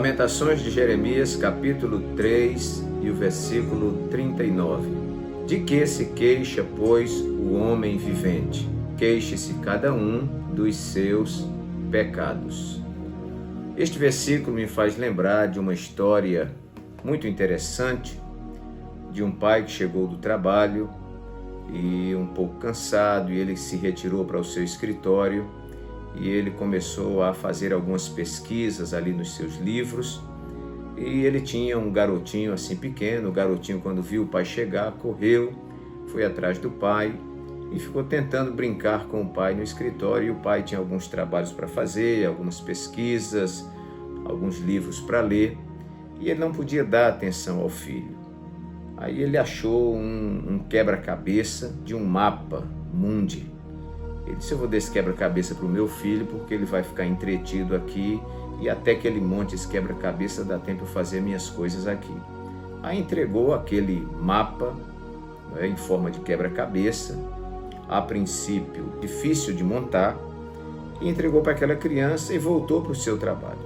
Lamentações de Jeremias, capítulo 3 e o versículo 39. De que se queixa, pois, o homem vivente? Queixe-se cada um dos seus pecados. Este versículo me faz lembrar de uma história muito interessante de um pai que chegou do trabalho e um pouco cansado, e ele se retirou para o seu escritório e ele começou a fazer algumas pesquisas ali nos seus livros. E ele tinha um garotinho assim pequeno. O garotinho, quando viu o pai chegar, correu, foi atrás do pai e ficou tentando brincar com o pai no escritório. E o pai tinha alguns trabalhos para fazer, algumas pesquisas, alguns livros para ler, e ele não podia dar atenção ao filho. Aí ele achou um quebra-cabeça de um mapa mundi. Ele disse: eu vou dar esse quebra-cabeça para o meu filho, porque ele vai ficar entretido aqui, e até que ele monte esse quebra-cabeça dá tempo de fazer minhas coisas aqui. Aí entregou aquele mapa, em forma de quebra-cabeça, a princípio difícil de montar, e entregou para aquela criança e voltou para o seu trabalho.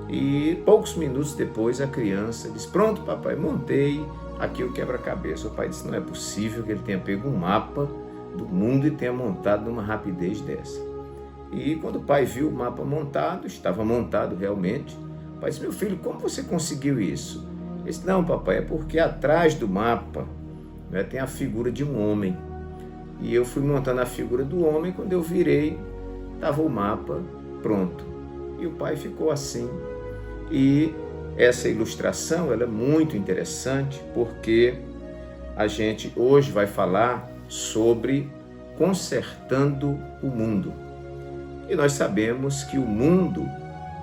E poucos minutos depois a criança disse: pronto, papai, montei aqui o quebra-cabeça. O pai disse: não é possível que ele tenha pego um mapa do mundo e tenha montado numa rapidez dessa. E quando o pai viu o mapa montado, estava montado realmente, o pai disse: meu filho, como você conseguiu isso? Ele disse: não, papai, é porque atrás do mapa, tem a figura de um homem. E eu fui montando a figura do homem, quando eu virei, estava o mapa pronto. E o pai ficou assim. E essa ilustração ela é muito interessante, porque a gente hoje vai falar sobre consertando o mundo. E nós sabemos que o mundo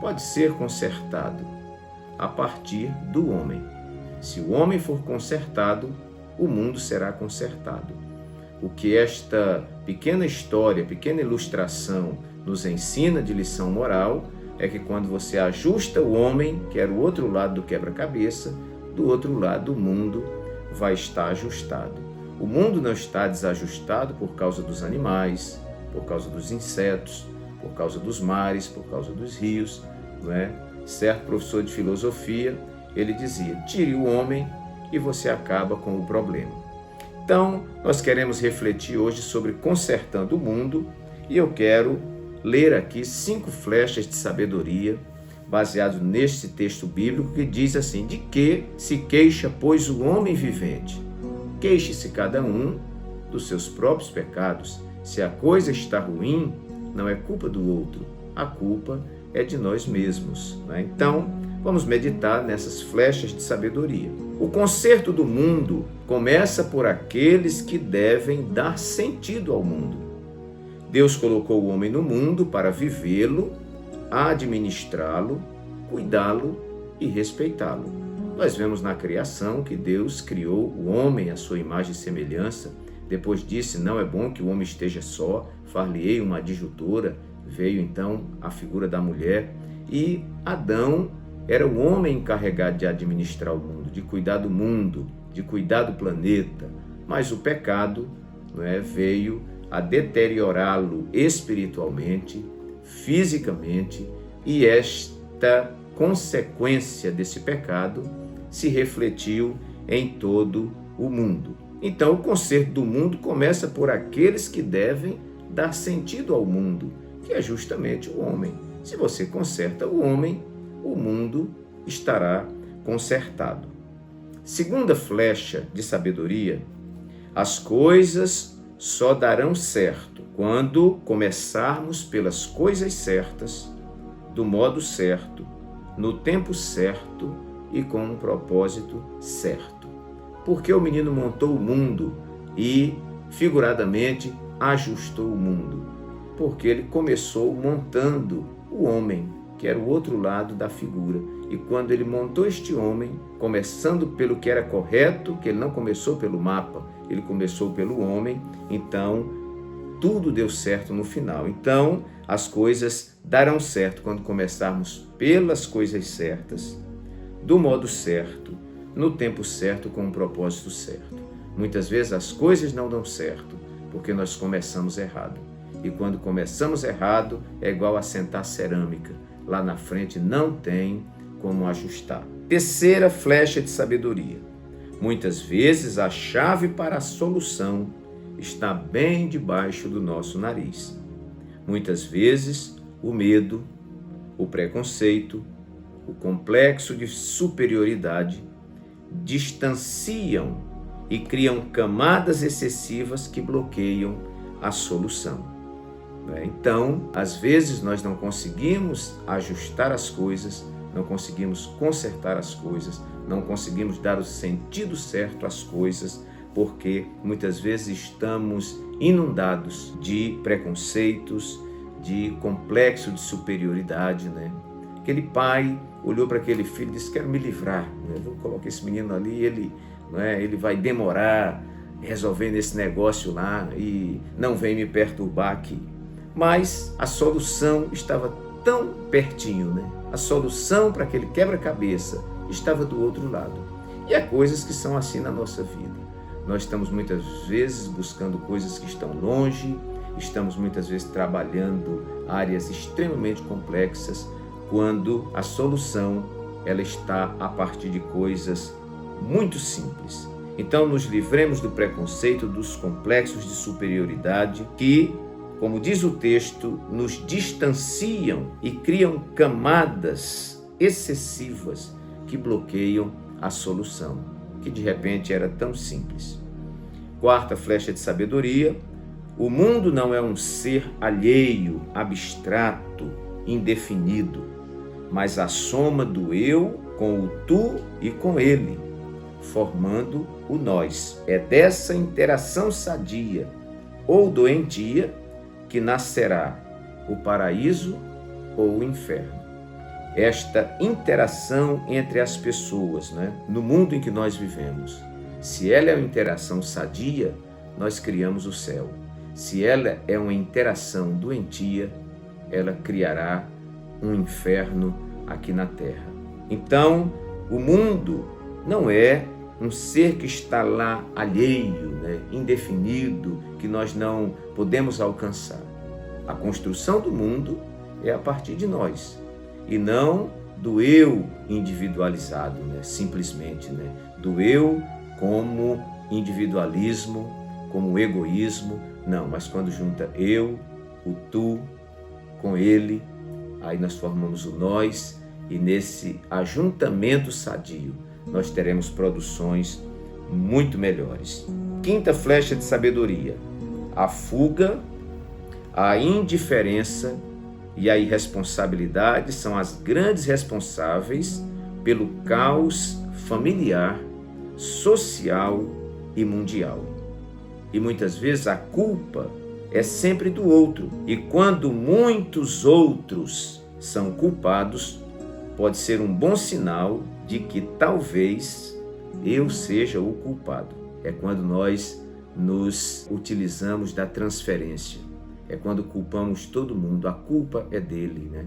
pode ser consertado a partir do homem. Se o homem for consertado, o mundo será consertado. O que esta pequena história, pequena ilustração nos ensina de lição moral é que quando você ajusta o homem, que era o outro lado do quebra-cabeça, do outro lado o mundo vai estar ajustado. O mundo não está desajustado por causa dos animais, por causa dos insetos, por causa dos mares, por causa dos rios, não é? Certo professor de filosofia, ele dizia: tire o homem e você acaba com o problema. Então, nós queremos refletir hoje sobre consertando o mundo, e eu quero ler aqui 5 flechas de sabedoria, baseado neste texto bíblico que diz assim: de que se queixa, pois, o homem vivente? Queixe-se cada um dos seus próprios pecados. Se a coisa está ruim, não é culpa do outro, a culpa é de nós mesmos, né? Então, vamos meditar nessas flechas de sabedoria. O conserto do mundo começa por aqueles que devem dar sentido ao mundo. Deus colocou o homem no mundo para vivê-lo, administrá-lo, cuidá-lo e respeitá-lo. Nós vemos na criação que Deus criou o homem à sua imagem e semelhança. Depois disse: não é bom que o homem esteja só, far-lhe-ei uma adjutora. Veio então a figura da mulher, e Adão era o homem encarregado de administrar o mundo, de cuidar do mundo, de cuidar do planeta. Mas o pecado, veio a deteriorá-lo espiritualmente, fisicamente, e esta consequência desse pecado se refletiu em todo o mundo. Então, o conserto do mundo começa por aqueles que devem dar sentido ao mundo, que é justamente o homem. Se você conserta o homem, o mundo estará consertado. Segunda flecha de sabedoria: as coisas só darão certo quando começarmos pelas coisas certas, do modo certo, no tempo certo e com um propósito certo. Porque o menino montou o mundo e, figuradamente, ajustou o mundo. Porque ele começou montando o homem, que era o outro lado da figura. E quando ele montou este homem, começando pelo que era correto, que ele não começou pelo mapa, ele começou pelo homem, então tudo deu certo no final. Então, as coisas darão certo quando começarmos pelas coisas certas, do modo certo, no tempo certo, com um propósito certo. Muitas vezes as coisas não dão certo porque nós começamos errado. E quando começamos errado, é igual a sentar cerâmica. Lá na frente não tem como ajustar. Terceira flecha de sabedoria. Muitas vezes a chave para a solução está bem debaixo do nosso nariz. Muitas vezes o medo, o preconceito, o complexo de superioridade distanciam e criam camadas excessivas que bloqueiam a solução. Então, às vezes nós não conseguimos ajustar as coisas, não conseguimos consertar as coisas, não conseguimos dar o sentido certo às coisas, porque muitas vezes estamos inundados de preconceitos, de complexo de superioridade, né? Aquele pai olhou para aquele filho e disse: quero me livrar, né? Vou colocar esse menino ali, ele vai demorar resolvendo esse negócio lá e não vem me perturbar aqui. Mas a solução estava tão pertinho, né? A solução para aquele quebra-cabeça estava do outro lado. E há coisas que são assim na nossa vida. Nós estamos muitas vezes buscando coisas que estão longe, estamos muitas vezes trabalhando áreas extremamente complexas, quando a solução ela está a partir de coisas muito simples. Então nos livremos do preconceito, dos complexos de superioridade que, como diz o texto, nos distanciam e criam camadas excessivas que bloqueiam a solução, que de repente era tão simples. Quarta flecha de sabedoria: o mundo não é um ser alheio, abstrato, indefinido, mas a soma do eu com o tu e com ele, formando o nós. É dessa interação sadia ou doentia que nascerá o paraíso ou o inferno. Esta interação entre as pessoas, né, no mundo em que nós vivemos, se ela é uma interação sadia, nós criamos o céu. Se ela é uma interação doentia, ela criará um inferno aqui na terra. Então, o mundo não é um ser que está lá alheio, né, indefinido, que nós não podemos alcançar. A construção do mundo é a partir de nós, e não do eu individualizado, né, simplesmente, né, do eu como individualismo, como egoísmo, não, mas quando junta eu, o tu, com ele, aí nós formamos o nós, e nesse ajuntamento sadio nós teremos produções muito melhores. Quinta flecha de sabedoria: a fuga, a indiferença e a irresponsabilidade são as grandes responsáveis pelo caos familiar, social e mundial. E muitas vezes a culpa é sempre do outro. E quando muitos outros são culpados, pode ser um bom sinal de que talvez eu seja o culpado. É quando nós nos utilizamos da transferência. É quando culpamos todo mundo. A culpa é dele, né?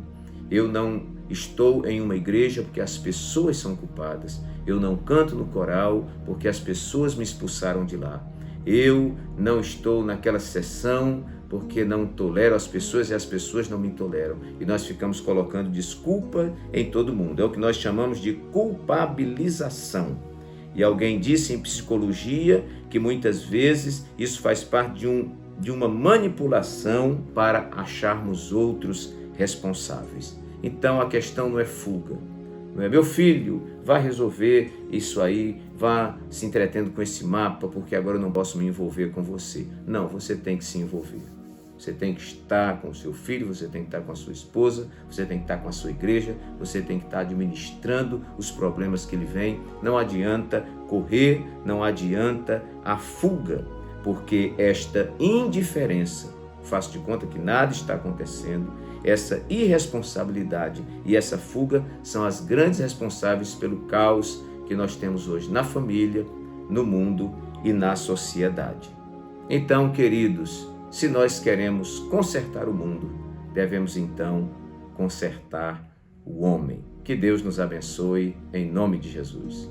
Eu não estou em uma igreja porque as pessoas são culpadas. Eu não canto no coral porque as pessoas me expulsaram de lá. Eu não estou naquela sessão porque não tolero as pessoas e as pessoas não me toleram. E nós ficamos colocando desculpa em todo mundo. É o que nós chamamos de culpabilização. E alguém disse em psicologia que muitas vezes isso faz parte de uma manipulação para acharmos outros responsáveis. Então a questão não é fuga. Não é: meu filho, vá resolver isso aí, vá se entretendo com esse mapa, porque agora eu não posso me envolver com você. Não, você tem que se envolver. Você tem que estar com o seu filho, você tem que estar com a sua esposa, você tem que estar com a sua igreja, você tem que estar administrando os problemas que lhe vêm. Não adianta correr, não adianta a fuga, porque esta indiferença, faço de conta que nada está acontecendo, essa irresponsabilidade e essa fuga são as grandes responsáveis pelo caos que nós temos hoje na família, no mundo e na sociedade. Então, queridos, se nós queremos consertar o mundo, devemos então consertar o homem. Que Deus nos abençoe em nome de Jesus.